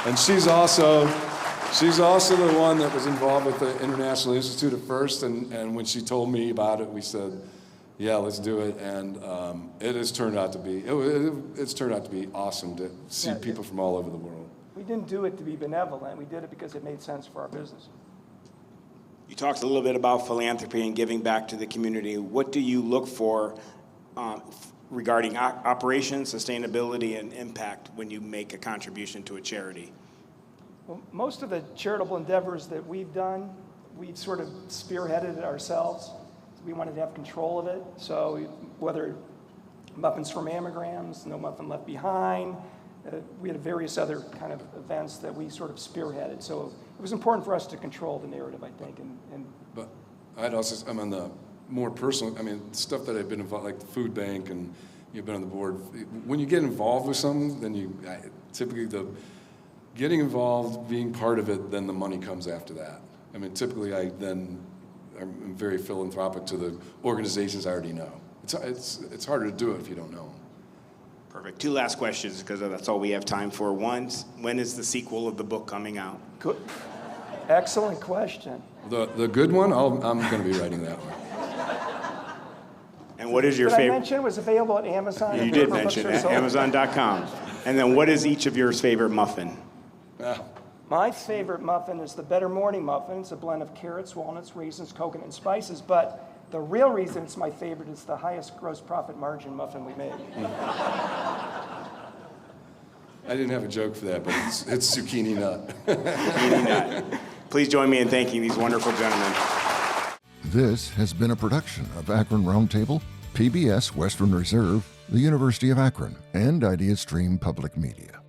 And she's also the one that was involved with the International Institute at first. And when she told me about it, we said, yeah, let's do it. And it has turned out to be, it's turned out to be awesome to see people from all over the world. We didn't do it to be benevolent. We did it because it made sense for our business. You talked a little bit about philanthropy and giving back to the community. What do you look for regarding operations, sustainability, and impact when you make a contribution to a charity? Well, most of the charitable endeavors that we've done, we've sort of spearheaded it ourselves. We wanted to have control of it. So whether Muffins for Mammograms, No Muffin Left Behind, we had various other kind of events that we sort of spearheaded. So it was important for us to control the narrative, I think. But I'd also, I'm on the more personal, stuff that I've been involved, like the food bank, and you've been on the board. When you get involved with something, then typically getting involved, being part of it, then the money comes after that. Typically I'm very philanthropic to the organizations I already know. It's harder to do it if you don't know them. Perfect. 2 last questions, because that's all we have time for. One, when is the sequel of the book coming out? Good. Excellent question. The good one, I'm going to be writing that one. And what is your Did I favorite? mention it was available at Amazon? You did mention it, Amazon.com. And then what is each of your favorite muffin? My favorite muffin is the Better Morning Muffin. It's a blend of carrots, walnuts, raisins, coconut, and spices. But the real reason it's my favorite is the highest gross profit margin muffin we made. I didn't have a joke for that, but it's zucchini nut. Zucchini nut. Please join me in thanking these wonderful gentlemen. This has been a production of Akron Roundtable, PBS Western Reserve, the University of Akron, and IdeaStream Public Media.